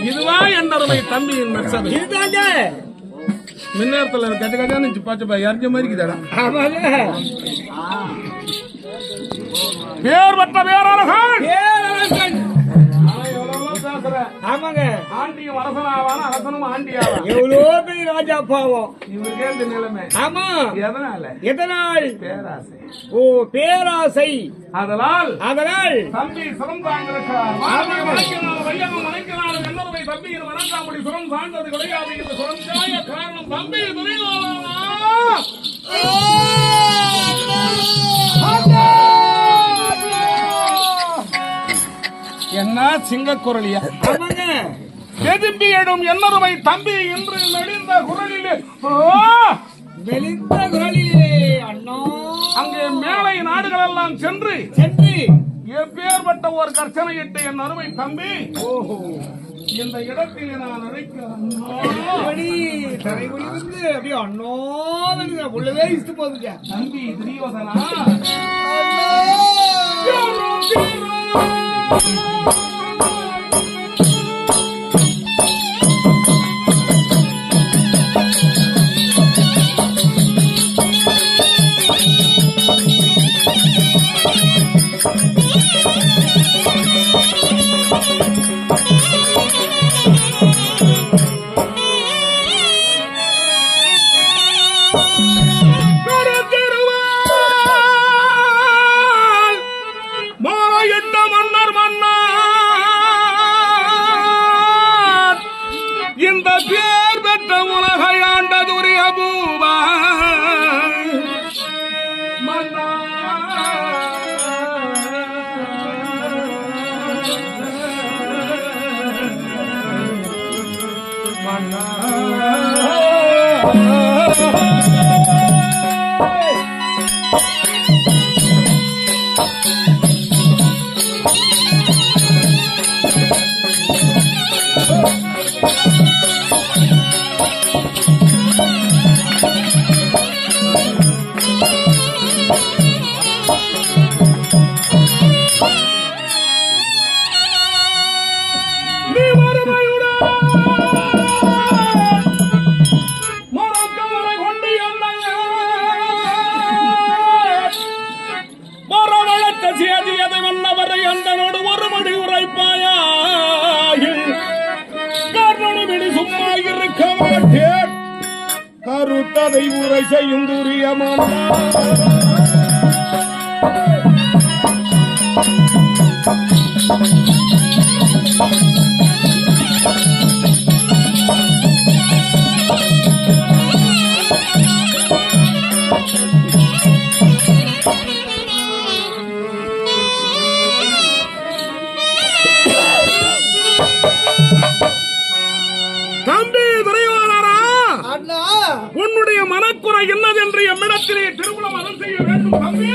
இதுவா என்னருமை தம்பியின் நற்சபை. இதுதாங்க மின்னேரத்தில் கட்ட கட்டான்னு சிப்பாச்சப்பா இறஞ்ச மாதிரி இருக்குதாடா. பேர் பட்ட பேரரசன். ஆமாங்க, ஆண்டியும் அரசனாவான அரசனும் ஆண்டியாவா. எவ்வளோ பெரிய ராஜா பாவம் இவருக்கே இந்த நிலைமை. ஆமா, எதனால்? பேராசை. ஓ, பேராசை. அதனால் தம்பி சுரம் தாங்கிருக்கிறார். தம்பியின் வணங்காமடி சுரம் சார்ந்தது கிடையாது என்று சுரம் சாய காரணம் தம்பி என்ன சிங்கக்குரலியா? எதும்பியிடும் என்னருமை தம்பி என்று மெலிந்த குரலிலே அண்ணா அங்கே மேலை நாடுகள் எல்லாம் சென்று எப்பேற்பட்ட ஒரு கர்ச்சனையிட்டு என் அருமை தம்பி இந்த இடத்தில் நான் அழைக்கிறேன். அப்படியே அண்ணா உள்ளவே இஷ்டு போகுதுங்க. தம்பி துரியோதனா இந்த பேர் பெற்ற உலகை ஆண்டதுரிய பூவா மன்னா மன்னா கருத்ததை உரை செய்யும் துரியமான உன்னுடைய மனக்குறை என்னதென்று எம்மிடத்திலே திருமணம் அருள் செய்ய வேண்டும் தம்பி.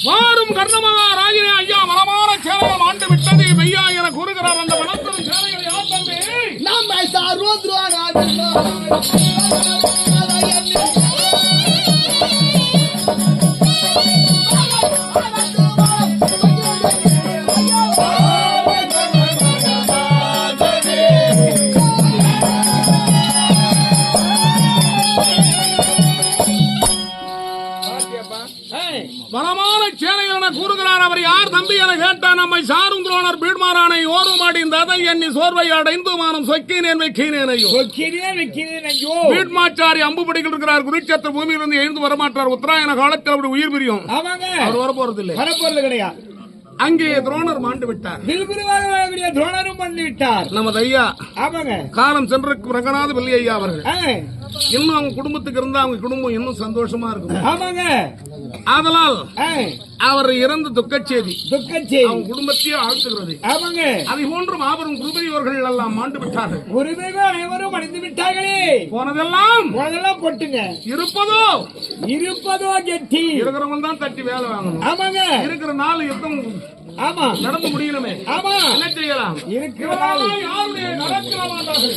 வாரும் கர்ணமகா ராஜனே ஐயா மரமான சேலைகள் ஆண்டு விட்டது மெய்யா என கூறுகிறார். அந்த மனத்தின் சேலைகள் யார் தம்பி? வனமான சேனைகள் என கூறுகிறார். அவர் யார் தம்பி என கேட்டார். நம்மை சாரும் துரோணர் பீட்மாரானை ஓரும் அடைந்ததை எண்ணி சோர்வை அடைந்து மானம் சொக்கினேன் வைக்கினேனையோ பீட்மாச்சாரி அம்பு படிகள் இருக்கிறார். குருச்சேத்திர பூமியிலிருந்து எழுந்து வரமாட்டார். உத்தராயண காலத்தில் அப்படி உயிர் பிரியும். அவர் வரப்போறது இல்லை, கிடையாது. அங்கே துரோணர் மாண்டு விட்டார். துரோணரும் மாண்டு விட்டார். நமது ஐயா ஆமாங்க காலம் சென்றிருக்கும் ரங்கநாத பிள்ளை ஐயா அவர்கள் இன்னும் அவங்க குடும்பத்துக்கு இருந்தா அவங்க குடும்பம் இன்னும் சந்தோஷமா இருக்கும். ஆமாங்க அதனால் அவர் இறந்து துக்கச்செய்தி அவங்க குடும்பத்தையே ஆழ்த்துகிறது. ஆமாங்க அதை போன்று மாபெரும் குருபையவர்கள் எல்லாம் மாண்டு விட்டார்கள். குருபைகள் அனைவரும் அடைந்து விட்டார்களே. போனதெல்லாம் போட்டுங்க. இருப்பதோ கெட்டி இருக்கிறவங்க தான் தட்டி வேலை வாங்கணும். ஆமாங்க இருக்கிற நாள் யுத்தம் ஆமா நடந்து முடியணுமே. ஆமா என்ன செய்யலாம்? இருக்கிற யாருடைய நடக்கிற மாட்டார்கள்.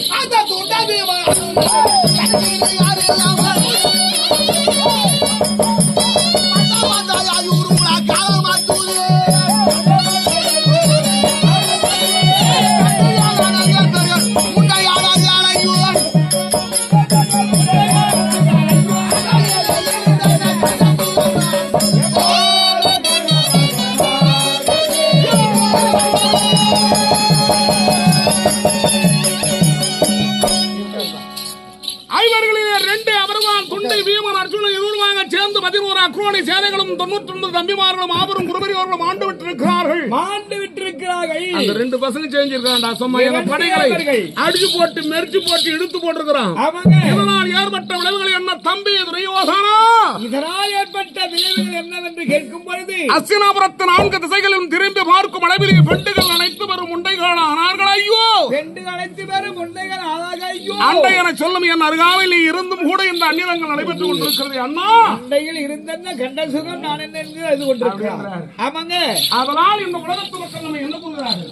சேனைகளும் 99 தம்பிமார்களும் மாபெரும் குருபரிவர்களும் ஆண்டு விட்டிருக்கிறார்கள். அந்த 2 பசங்க செஞ்சிருக்காண்டா. சும்மா எங்க படைகளை அடிச்சு போட்டு மெரிச்சு போட்டு இழுத்து போட்டிருக்கிறான். இதனால் ஏற்பட்ட விளைவுகள் என்ன தம்பி துரியோதனா? இதனால் ஏற்பட்ட விளைவுகள் என்னவென்று கேட்கும் பொழுது அஸ்தினாபுரத்து 4 திசைகளிலும் திரும்பி பார்க்கும் அளவிலே பெண்டுகள் அனைத்து வரும் உண்டைகள் ஆனார்கள். ஐயோ பெண்டுகள் அனைத்து வரும் உண்டைகள் ஆனார்கள். ஐயோ அண்டை என சொல்லும் என் அருகாவில் நீ இருந்தும் கூட இந்த அந்நியங்கள் நடைபெற்றுக் கொண்டிருக்கிறது. அண்ணா அண்டைகள் இருந்தென்ன கண்ட சுகம் நான் என்ன எழுது கொண்டிருக்கிறார். ஆமாங்க அதனால் இந்த உலகத்து மக்கள் நம்ம என்ன சொல்கிறார்கள்?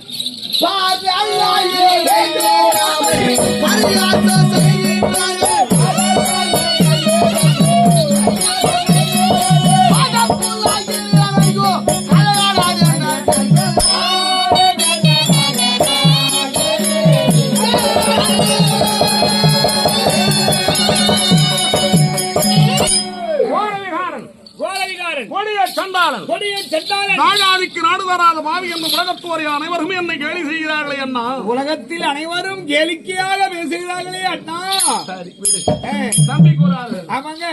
நாடாதிக்கு நாடு தராத பாவி என்று உலகத்தோர் அனைவரும் என்னை கேலி செய்கிறார்களே அண்ணா. உலகத்தில் அனைவரும் கேளிக்கையாக பேசுகிறார்களே அண்ணா. சரி தம்பி கூறாது. ஆமாங்க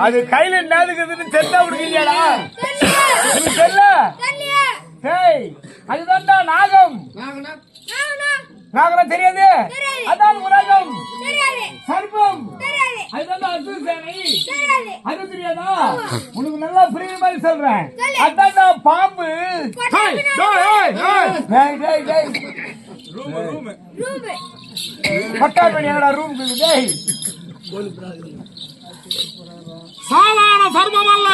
அது கையில நாதுக்குதுன்னு தெரிஞ்சா விடுவீங்கடா. அதுதான்டா நாகம். நாகம் தெரியாது. அதான் உலகம். சர்ப்பம் அதுதான் அசுசேனை. அது தெரியாதா? உனக்கு நல்லா புரியுற மாதிரி சொல்றேன். அதான் பாம்பு. பட்டாபடி என்னடா ரூம் சாதாரண சர்மம் அல்ல.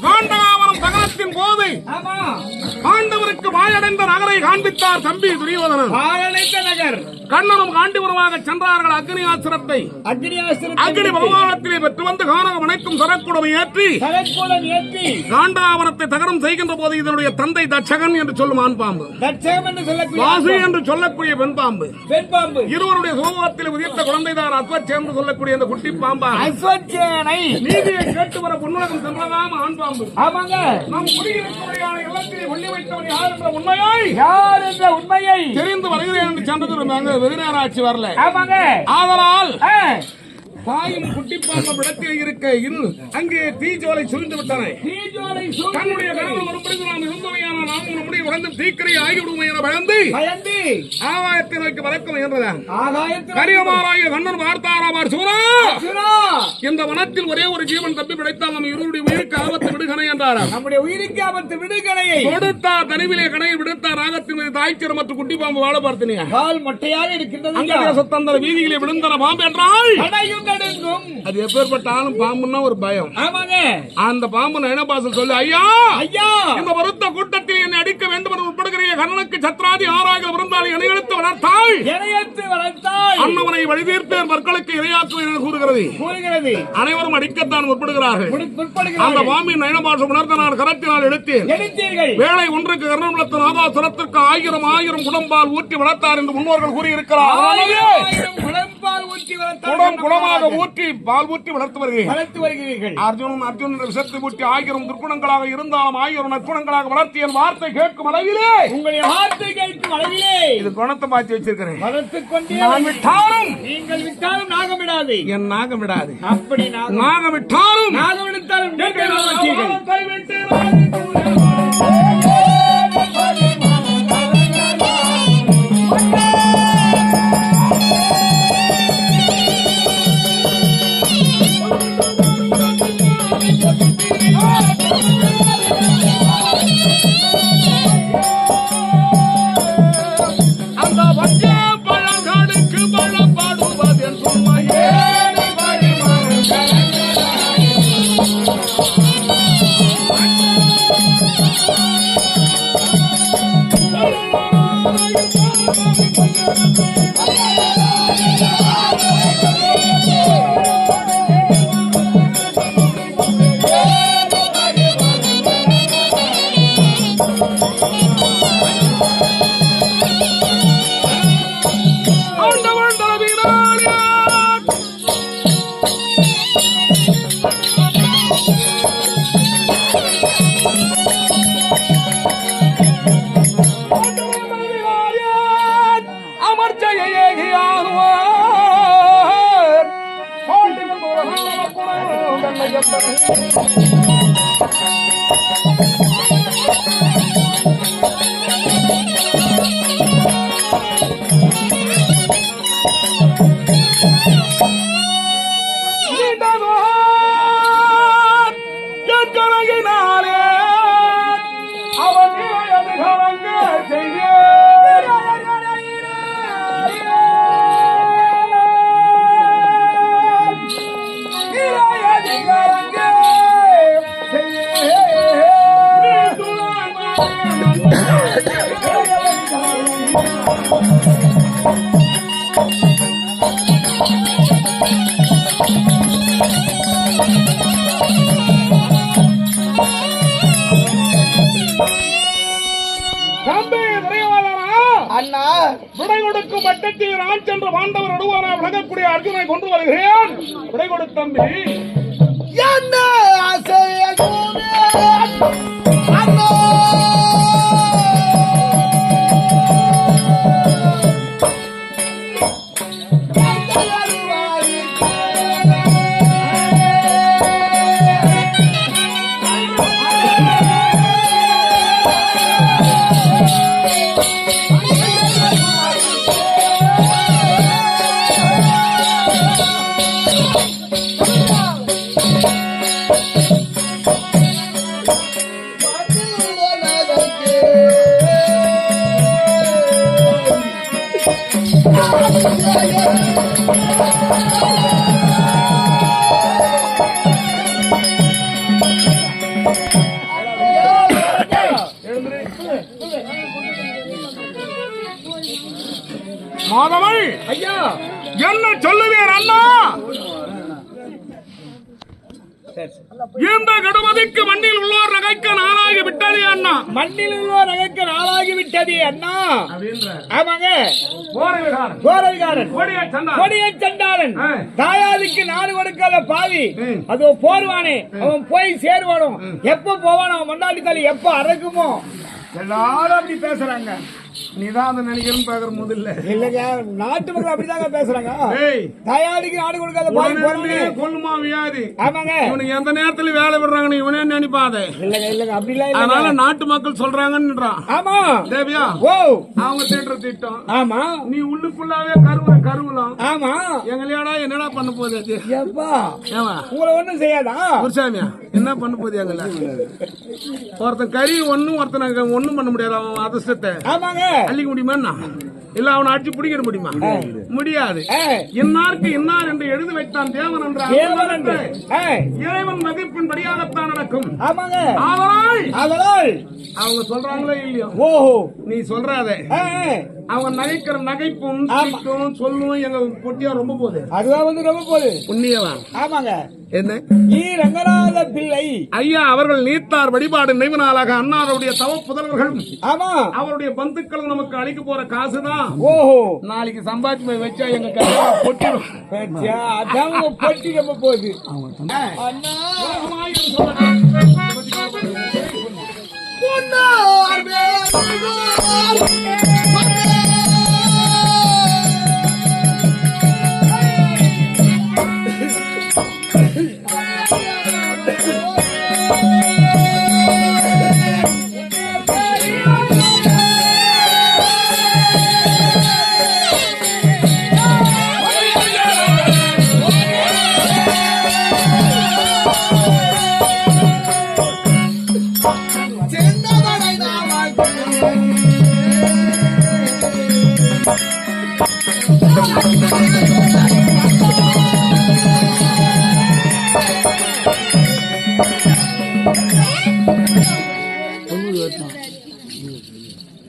காண்டகாவனம் தகனத்தின் போது ஆமா பாண்டவருக்கு வாயடைந்த நகரை காண்பித்தார் தம்பி துரியோதனன். வாழடைந்த நகர். கண்ணனும் காண்டிபுரமாக சென்றார்கள். அக்னி ஆசிரத்தை அக்னி பகவானத்திலே பெற்று வந்து கானகம் அனைத்தும் சரக்குடம் ஏற்றி காண்டாவனத்தை தகனம் செய்கின்ற போது இதனுடைய தந்தை தட்சகன் என்று சொல்லும் ஆண் பாம்பு, வாசு என்று சொல்லக்கூடிய பெண் பாம்பு, இருவருடைய சமூகத்தில் உதிர்த்த குழந்தைதான் அஸ்வச்சேன் என்று சொல்லக்கூடிய அந்த குட்டி பாம்பா நீதியை கேட்டு வர பொன்னுலகம் சென்றதாம் ஆண் பாம்பு. நம் குடியிருக்கக்கூடிய இல்லத்திலே ஒள்ளி வைத்தவன் யார் என்ற உண்மையை தெரிந்து வருகிறேன் என்று சென்றது வெகுநேராட்சி வரல. ஆதலால் தாயும் குட்டி பாம்பு விடத்தில் இருக்க அங்கே தீஜோலை சுழிந்து விட்டன. தன்னுடைய கணவன் மறுபடி நாம் இருந்தவையான நாம் நம்முடைய உடந்து தீக்கரை ஆகிவிடுவோம் என பயந்து ஆகாயத்தை நோக்கி பறக்க முயன்றதான். கரியமாராய கண்ணன் வார்த்தாராமார் சூரா, இந்த வனத்தில் ஒரே ஒரு ஜீவன் தப்பி பிடித்தால் நம்ம இருவருடைய உயிருக்கு ஆபத்து விடுகணை என்றாராம். நம்முடைய உயிருக்கு ஆபத்து விடுகணையை கொடுத்தார். தனிவிலே கணையை விடுத்தார். ராகத்தின் மீது தாய்ச்சர் மற்றும் குட்டி பாம்பு வாழ பார்த்தினியா கால் மொட்டையாக இருக்கின்றது. வீதியிலே விழுந்தன பாம்பு என்றால் அது எப்பேற்பட்ட ஆளும் பாம்புன்னா ஒரு பயம். அந்த பாம்பு நயனபாசல் சொல்லி, ஐயா இந்த வருத்த கூட்டத்தில் என்னை அடிக்க வேண்டும் என்று உட்படுகிற கண்ணனுக்கு சத்ராதி ஆராய்கள் விருந்தாளி என்னை எடுத்து வளர்த்தாள். அண்ணவனை வழிதீர்த்து மக்களுக்கு இரையாக்குவேன் என கூறுகிறது. அனைவரும் அடிக்கத்தான் முற்படுகிறார்கள். அந்த பாம்பின் நயனபாசம் உணர்ந்த நான் கரத்தினால் எடுத்தேன். வேளை ஒன்றுக்கு கர்ணகுலத்தின் ஆபாசனத்திற்கு 1000 குடம்பால் ஊற்றி வளர்த்தார் என்று முன்னோர்கள் கூறியிருக்கிறார். குடமாக ஊற்றி பால் ஊற்றி வளர்த்து வருகிறீர்கள். அர்ஜுனன் விஷத்தை ஊற்றி 1000 துர்க்குணங்களாக இருந்தாலும் 1000 நற்குணங்களாக வளர்த்தி என் வார்த்தை கேட்கும் அளவிலே உங்களுடைய வார்த்தை கேட்கும் அளவிலே இது குணத்தை மாற்றி வச்சிருக்கிறேன். நீங்கள் விட்டாலும் நாகம் விடாது, என் நாகம் விடாது. அப்படி நாகம் விட்டாலும் நாகம் விட்டாலும் அந்த வச்ச பழங்களுக்கு பழப்பாடுவது சும்மையே அண்ணா விடை கொடுக்கும் பட்டத்தில் நான் சென்று பாண்டவர் நடுவான விலகக்கூடிய அர்ஜுனை கொண்டு வருகிறேன். விடை கொடு தம்பி. என்ன மாதவன் ஐயா என்ன சொல்லுவீர் அண்ணா? இந்த கடுமதிக்கு மண்ணில் உள்ளோர் நகைக்க நாளாகி விட்டதே அண்ணா. மண்ணில் உள்ளோர் நகைக்க நாளாகி விட்டதே அண்ணா. ஆமாங்க. கோரவிகாரன் கொடிய சண்டாளன் தாயாதிக்கு நாடு கொடுக்காத பாவி அது போர்வானே. அவன் போய் சேருவானோ எப்ப போவானோ அவன் மண்டாளிக்காளி எப்ப அறக்குமோ எல்லாரும் அப்படி பேசுறாங்க. நீதான் நினைக்கிறேன்னு பாக்குற முதல்ல இல்லங்க நாட்டு மக்கள் அப்படிதாங்க பேசுறாங்க. தயாரிக்கு நாடு கொடுக்காத கொல்லுமா வியாதி. ஆமாங்க. இவனுக்கு எந்த நேரத்துல வேலை விடுறாங்கன்னு இவனே நினைப்பாதே. இல்லங்க இல்லங்க அப்படி இல்ல. அதனால நாட்டு மக்கள் சொல்றாங்கன்றான். ஆமா தேவியா ஓ அவங்க திட்டுற திட்டம். ஆமா நீ உள்ளுக்குள்ளாவே கருவலாம். ஆமா எங்களையாடா என்னடா பண்ண போகுது? எப்பா உங்களை ஒண்ணும் செய்யாதா குருசாமியா? என்ன பண்ண போகுது எங்களை? ஒருத்தன் கறி ஒருத்தன் ஒண்ணும் பண்ண முடியாது. அவன் அதிர்ஷ்டத்தை ஆமாங்க அள்ளிக்க முடியுமா? இல்ல அவனை அடிச்சு பிடிக்கிற முடியுமா? முடியாது. இன்னாருக்கு இன்னார் என்று எழுதி வைத்தான் தேவன் என்ற இறைவன் மதிப்பின் படியாகத்தான் நடக்கும். அவங்க சொல்றாங்களோ இல்லையோ ஓஹோ நீ சொல்றாத. அவங்க நகைக்கிற நகைப்பும் சொல்லும் எங்க பொட்டியா ரொம்ப போகுது. அதுதான் வந்து ரொம்ப போகுது. புண்ணியவான். ஆமாங்க. என்ன ரங்கநாத பிள்ளை ஐயா அவர்கள் நீத்தார் வழிபாடு நினைவுநாளாக அன்னாருடைய தவ புதல்வர்கள் ஆமா அவருடைய பந்துக்கள் நமக்கு அளிக்க போற காசுதான். ஓஹோ நாளைக்கு சம்பாதிச்சு வச்சா எங்க பொட்டிடும். பொட்டி ரொம்ப போகுது.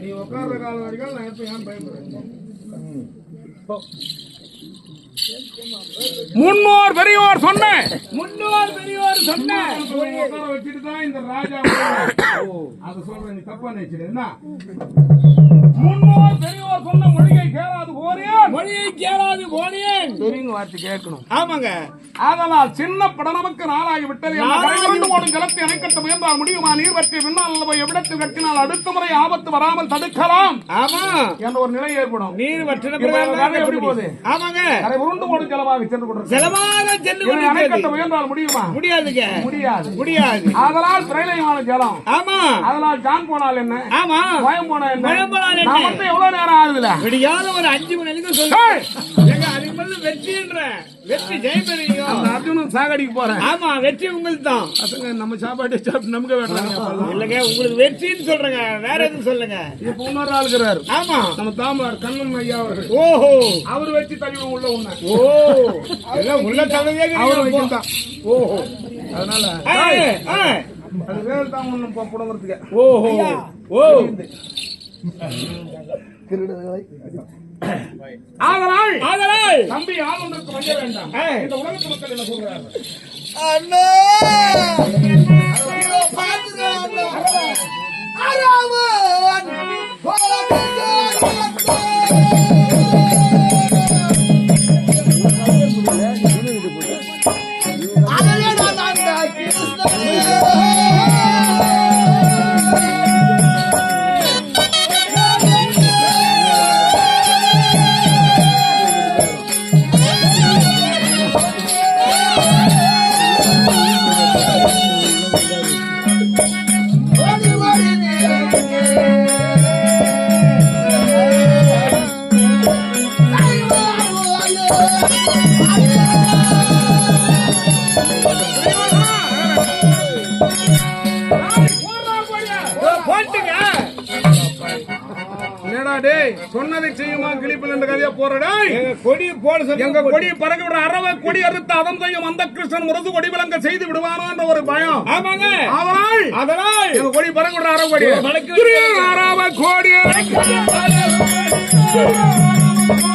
நீ உட்கார்ற காலம் வரைக்கும் நான் எப்ப ஏன் பயப்படுறேன்? முன்னோர் பெரியோர் சொன்னேன். வச்சுட்டு தான் இந்த ராஜா அத சொல்றேன். நீ தப்பா நினைச்சிருந்தா முன்னோர் பெரியோர் சொன்ன மொழியை கேளாது போனேன் பெரியவங்க வார்த்தை கேட்கணும். ஆமாங்க. அதனால் சின்ன படனமுக்கு நாளாகி விட்டது. ஓடும் ஜலத்தை அணைக்கட்ட முயன்றால் முடியுமா? நீர் பற்றி பின்னால் எவ்விடத்தில் கட்டினால் அடுத்த முறை ஆபத்து வராமல் தடுக்கலாம். ஆமா என்ற ஒரு நிலை ஏற்படும். நீர் எப்படி போகுது? ஆமாங்க. உருண்டு ஓடும் ஜலமாக சென்று அணைக்கட்ட முயன்றால் முடியுமா? முடியாதுங்க. முடியாது. அதனால் பிரளயமான ஜலம். ஆமா. அதனால் ஜான் போனால் என்ன? ஆமா. பயம் போனால் என்ன? எவ்வளவு நேரம் ஆகுதுல? விடியாத ஒரு 5 மணி நேரம் சொல்லுங்க. வெற்றி ஜெயபெரிய அர்ஜுனன் சாகடிக்கு போறேன். ஆமா வெற்றி உங்களுக்கு தான். பசங்க நம்ம சாப்பாடு சாப்பிட்டு நமக்கு வேண்டாம். இல்லங்க உங்களுக்கு வெற்றின்னு சொல்றேங்க. வேற எதுவும் சொல்லுங்க. இப்ப இன்னொரு ஆள் இருக்கிறாரு. ஆமா நம்ம தாமர் கண்ணன் ஐயா அவர்கள். ஓஹோ அவர் வச்சு தள்ளி உள்ள உண்ண. ஓ எல்லாம் உள்ள தள்ளவே அவர் வைக்கதான். ஓஹோ அதனால அது வேற தான் ஒண்ணும் புடங்கிறதுக்கு. ஓஹோ ஓ ஆதலால் தம்பி ஆளுநருக்கு வர வேண்டாம். இந்த உலகத்து மக்கள் என்ன சொல்றாங்க? அண்ணா சொன்னதை செய்யுமா கிளிப்பில் என்ற கதையா போறடா. எங்க கொடி பறக்க விட அறவ கொடி அறுத்து அதன் செய்யும் அந்த கிருஷ்ணன் முரசு கொடி விளங்க செய்து விடுவானோ என்ற ஒரு பயம். ஆமாங்க. அதனால் எங்க கொடி பறக்க விட அறவ கொடி அறவ கோடி அருமையா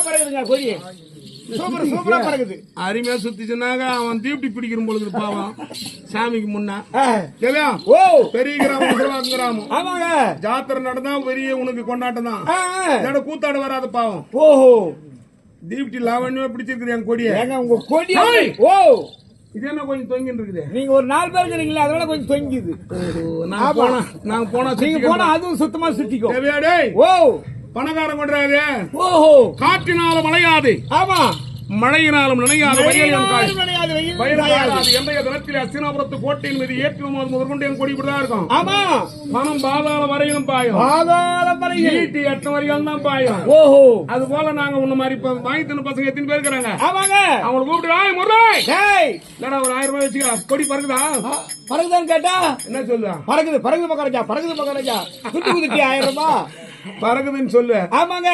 பறகுதுங்க கொடி. சூப்பரா பறகுது. அருமையா சுத்திச்சுனாங்க. அவன் தீப்டி பிடிக்கிற பொழுது பாவம் சாமிக்கு முன்னா ஓ பெரிய கிராமம் கிராமம். ஆமாங்க. ஜாத்திரை நடந்தா பெரிய உனக்கு கொண்டாட்டம் தான். கூத்தாட வராத பாவம். ஓஹோ தீப்டி லாவண்யமா பிடிச்சிருக்கு என் கொடியை. உங்க கொடி. ஓ இது என்ன கொஞ்சம் தொங்கிட்டு இருக்குது. நீங்க ஒரு 4 பேர் இருக்கீங்களா, அதனால கொஞ்சம் தொங்கிது. நாங்க போனா நீங்க போனா அதுவும் சுத்தமா சுத்திக்கும். ஓ பணக்காரன் கொண்டாது. ஓஹோ காற்றினாலும் மழையாது. ஆமா மழையினாலும் நினையாது. வயலில் எந்தைய தினத்தில் அஸ்தினாபுரத்து கோட்டையின் மீது ஏற்றும் முதற்கொண்டு என் கொடி இப்படிதான் இருக்கும். ஆமா பணம் பாதாள வரையிலும் பாயும். பாதாளம் வரையில் 8 வரையிலும் தான் பாயும். ஓஹோ அது போல நாங்க உன்ன மாதிரி வாங்கி தின்னு பசங்க எத்தனை பேர் இருக்கிறாங்க. ஆமாங்க. அவங்களை கூப்பிட்டு முருகாய் இல்லடா ஒரு 1000 ரூபாய் வச்சுக்கா. கொடி பறக்குதா? பறகுதான்னு கேட்டா என்ன சொல்லுவா? பறகுது மகாராஜா குத்து குதிட்டி 1000 ரூபாய் பறக்குதுன்னு சொல்லு. ஆமாங்க.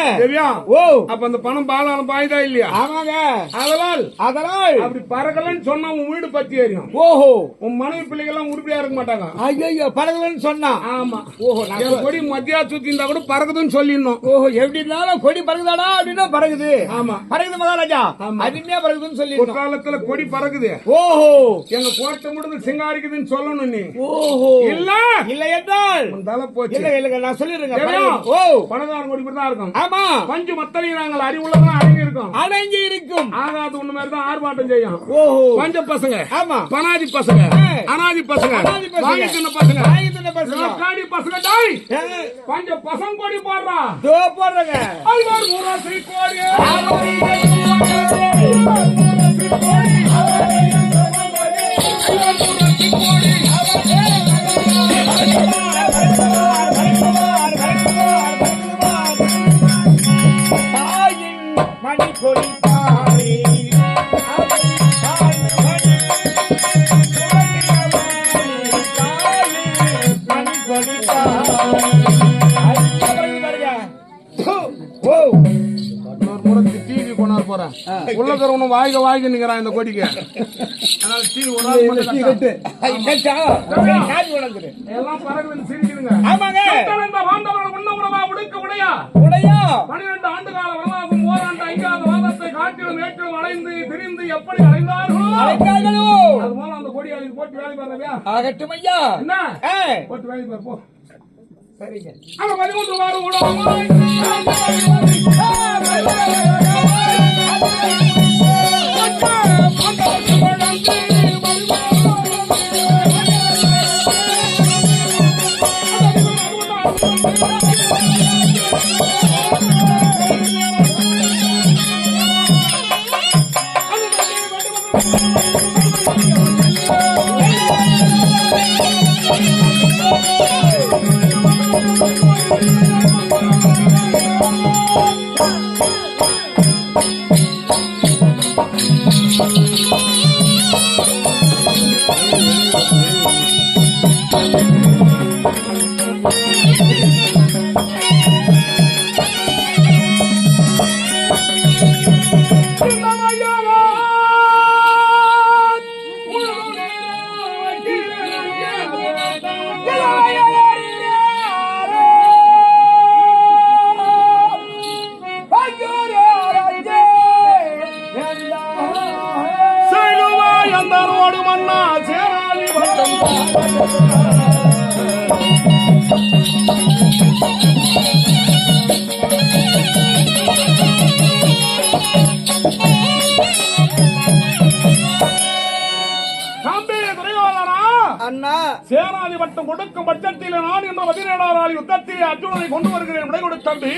ஓ அப்ப அந்த பணம் பாதாளம் பாயுதா இல்லையா? ஆமாங்க. அதனால் அப்படி பறக்கலன்னு சொன்னா உன் வீடு பத்தி எரியும். ஓஹோ உன் மனைவி பிள்ளைகள் எல்லாம் உருப்படியா இருக்க மாட்டாங்க. ஐயோ பறக்கலன்னு சொன்னா. ஆமா. ஓஹோ கொடி மத்தியா சுத்தி இருந்தா கூட பறக்குதுன்னு சொல்லிடணும். ஓஹோ எப்படி இருந்தாலும் கொடி பறக்குதாடா அப்படின்னா பறக்குது. ஆமா பறக்குது மகாராஜா. அருமையா பறக்குதுன்னு சொல்லி காலத்துல கொடி பறக்குது. ஓஹோ எங்க கோட்டை முடிந்து சிங்காரிக்குதுன்னு சொல்லணும் நீ. ஓஹோ இல்ல என்றால் தலை போச்சு. இல்ல நான் சொல்லிடுறேன். ஓ பணக்காரன் கொடி தான் இருக்கும். ஆமா பஞ்சு மத்தனை நாங்கள் அறிவுள்ளதான் அடங்கி இருக்கும். ஆகாது ஒண்ணு மாதிரி தான் ஆர்ப்பாட்டம் செய்யும். ஓஹோ பஞ்ச பசங்க. ஆமா பனாதி பசங்க. அனாதி பசங்க. வாங்கி தின்ன பசங்க. காடி பசங்க. டாய் பஞ்ச பசங்க கொடி போடுறா. தோ போடுறங்க. ஐவர் முரசி கோடி. மணி கொடி பாரி மணி கொடி டிவி கொண்டாரு போறேன். உள்ளதரவனும் வாய்க்க நிக்கிறான் இந்த கொடிக்கு. எல்லாம் பறகுன்னு சிரிக்குதுங்க. உடுக்க உடையா 12 ஆண்டு கால வரலாகும் ஓராண்டு 5வது வாதத்தை காட்டிலும் மேட்டிலும் அலைந்து திரிந்து எப்படி அலைந்தார்களோ அது போல அந்த கொடி அழிந்து போட்டு வேலை பாருங்க. ஆகட்டும் ஐயா. என்ன போட்டு வேலை பாரு போ. சரிங்க. அவன் 13 வாரம் கூட சேனாதி வட்டம் கொடுக்கும் பட்சத்தில் நான் என்ற 17ஆம் நாள் யுத்தத்தில் அர்ஜுனனை கொண்டு வருகிறேன். விடை கொடு தம்பி.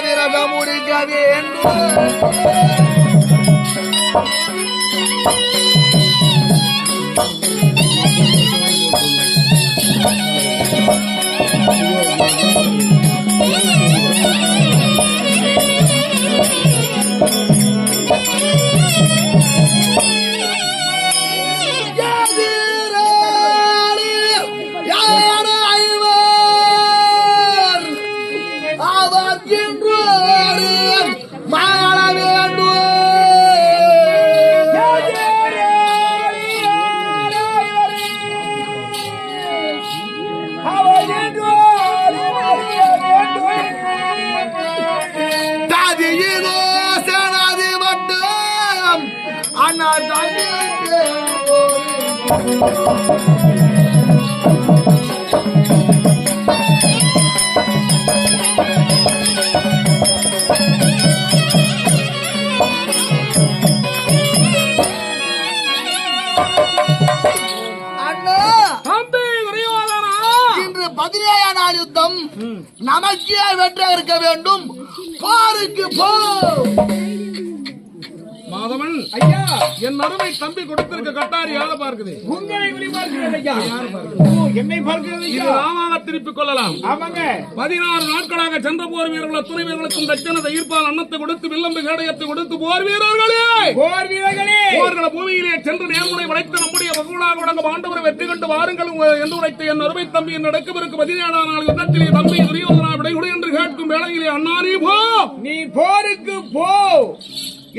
விரதம் முடிக்க வேண்டும். இன்று 17ஆம் நாள் யுத்தம் நமக்கே வெற்றி இருக்க வேண்டும். போருக்கு போ. மாதவன் ஐயா, என் அருமை தம்பி கொடுத்திருக்க கட்டாரி யாரை பார்க்குது? உங்களை பார்க்கிறது ஐயா. என்னை பார்க்கிறது ஐயா. ராமாவை திருப்பிக் கொள்ளலாம். ஆமாங்க. 16 நாட்களாக சென்ற போர் வீரர்கள் துணை வீரர்களுக்கும் தட்சணத்தை ஈர்ப்பால் அன்னத்தை கொடுத்து வில்லம்பு கேடயத்தை கொடுத்து போர் வீரர்களே போர்கள பூமியிலே சென்று நேர்முறை வளைத்து நம்முடைய பகுலாக விளங்க ஆண்டவரை வெற்றி கண்டு வாருங்கள் என்று உரைத்த என் அருமை தம்பி என் நடக்கவிருக்கு 17ஆம் நாள் யுத்தத்திலே தம்பி துரியோதனா விடைகுடி என்று கேட்கும் வேளையிலே அண்ணா நீ போருக்கு போ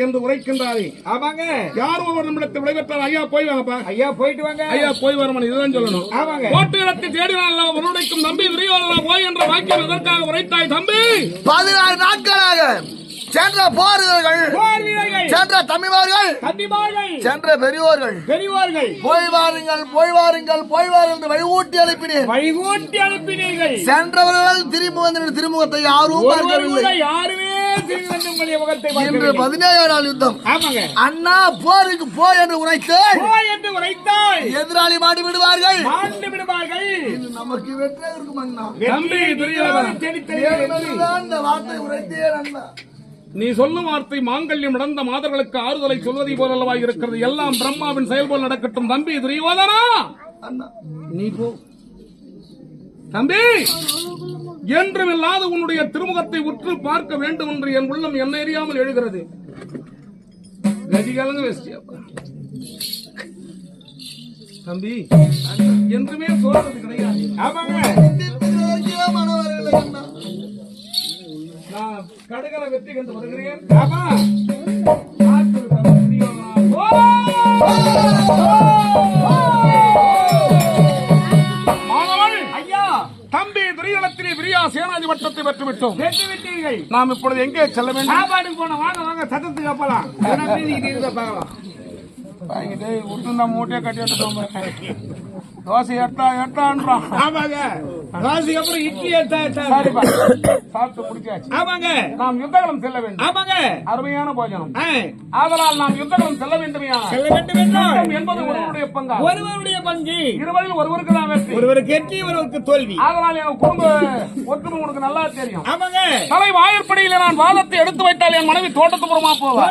என்று உரைக்கின்றாரே. ஆமாங்க. யாரும் ஒவ்வொரு நிமிடத்தை விடைபெற்றார். ஐயா போய் வாங்கப்பா. ஐயா போயிட்டு வாங்க. ஐயா போய் வரமன் இதுதான் சொல்லணும். ஆமாங்க. கோட்டை இடத்தை தேடினால் உன்னுடைக்கும் தம்பி துரியோதனா போய் என்ற வாக்கியம் எதற்காக உரைத்தாய் தம்பி? 16 நாட்களாக சென்ற போர் வீரர்கள், சென்ற தம்பிமார்கள், சென்ற பெரியோர்கள் போய் வாருங்கள் போய் வாருங்கள் போய் வாருங்கள் என்று வழிகூட்டி அனுப்பினீர்கள். சென்றவர்கள் திரும்பி வந்து திருமுகத்தை யாரும் பார்க்கவில்லை. இன்று 17ஆம் நாள் யுத்தம். அண்ணா போருக்கு போ என்று உரைத்தாய் எதிராளி மாண்டு விடுவார்கள். நமக்கு வெற்றி இருக்கும் அண்ணா. தம்பி துரியோதனா இந்த வார்த்தை உரைத்தேன் அண்ணா. நீ சொல்லும் வார்த்தை மாங்கல்யம் நடந்த மாதர்களுக்கு ஆறுதலை சொல்வதை போலல்லவா இருக்கிறது. எல்லாம் பிரம்மாவின் செயல்போல் நடக்கட்டும். தம்பி துரியோதனா நீ போ. தம்பி என்றுமில்லாத உன்னுடைய திருமுகத்தை உற்று பார்க்க வேண்டும் என்று என் உள்ளம் என்ன அறியாமல் எழுகிறது. கதிகலங்க வேஸ்டியாப்பா. தம்பி என்றுமே சொல்றது கிடையாது. நான் கடுகலை வெற்றி கண்டு வருகிறேன். தம்பி துரியலத்திலே விரியா சேனாதி வட்டத்தை பெற்றுவிட்டோம். நாம் இப்பொழுது எங்கே செல்ல வேண்டும்? சாப்பாட்டுக்கு போனோம். வாங்க வாங்க சத்தத்துக்கு அப்பலாம் மூட்டையை கட்டி எடுத்துட்டோம். தோசை எட்டான்றான். ஆமாங்க. தோசைக்கு அப்புறம் இட்லி சாப்பிட்டு குடிச்சாச்சு. ஆமாங்க. நாம் யுத்தகலம் செல்ல வேண்டும். ஆமாங்க. அருமையான போஜனம். ஆதலால் நாம் யுத்தகலம் செல்ல வேண்டும் என்பது ஒருவருடைய பங்கு. இருவரில் ஒருவருக்கு தான் வெற்றி. ஒருவருக்கு வெற்றி ஒருவருக்கு தோல்வி. ஆதலால் என் குடும்ப ஒற்றுமை உனக்கு நல்லா தெரியும். ஆமாங்க. தலை வாயிற்படியில் நான் வாதத்தை எடுத்து வைத்தால் என் மனைவி தோட்டத்துப்புறமா போவேன்.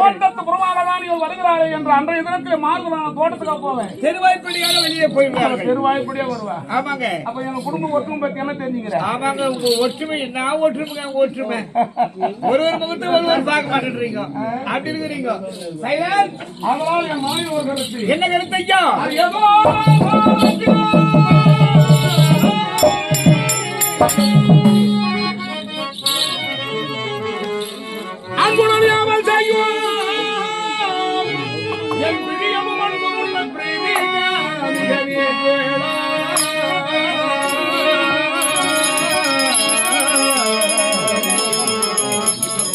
தோட்டத்துப்புறமாக தான் இவர் வருகிறாரே என்ற அன்றைய தினத்தில் மாறுதலான தோட்டத்துக்கு போவேன். தெருவாய்ப்படியாக வெளியே போய்விடுவார்கள். தெருவாய்ப்படியா வருவேன். ஆமாங்க. அப்ப எங்க குடும்ப ஒற்றுமை பத்தி என்ன தெரிஞ்சுக்கிறேன்? ஆமாங்க. உங்க ஒற்றுமை நான் ஒற்றுமை ஒற்றுமை ஒருவர் முகத்தை ஒருவர் பார்க்க மாட்டேன்றீங்க. அப்படி இருக்கிறீங்க. அதனால் என் மனைவி ஒரு கருத்து. என்ன கருத்து ஐயா? அன்புடையாமல் செய்வோம் என் பிரியமும் அன்புள்ள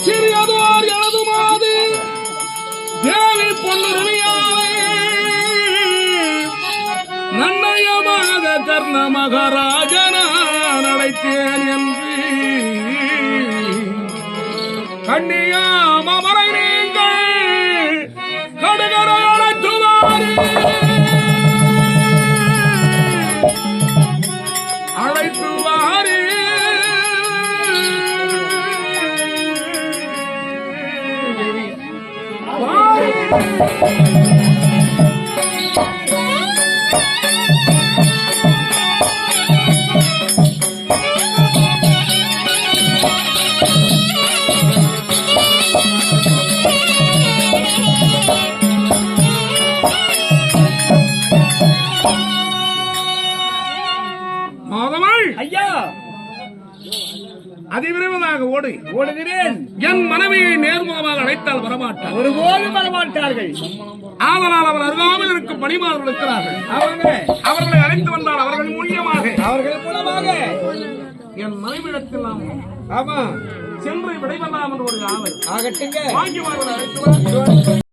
சிறியதோர் எழுதுமாது தேவி பொன்னுரிமையாவே நன்னயமாக கர்ண மகாராஜனா அழைத்தேன் என்று கண்ணியாம் அமரை நீங்கள் கடுகரை அழைத்துவாரே அழைத்துவாரே மாதவள் ஐயா அதிவிரைவதாக ஓடுகிறேன். என் மனைவியை நேர்முகமாக அழைத்தால் வரமாட்டார். ஒருபோதும் வரமாட்டார்கள். ஆதலால் அவர் அருகாமல் இருக்கும் பணிமார்கள் இருக்கிறார்கள். அவர்களை அழைத்து வந்தால் அவர்கள் மூலமாக என் மனைவிடத்தில் நாம் ஆமா சென்று விடைபெறலாம் என்று ஒரு ஆவல் ஆகட்டுங்க. வாங்கி அவர்களை அழைத்து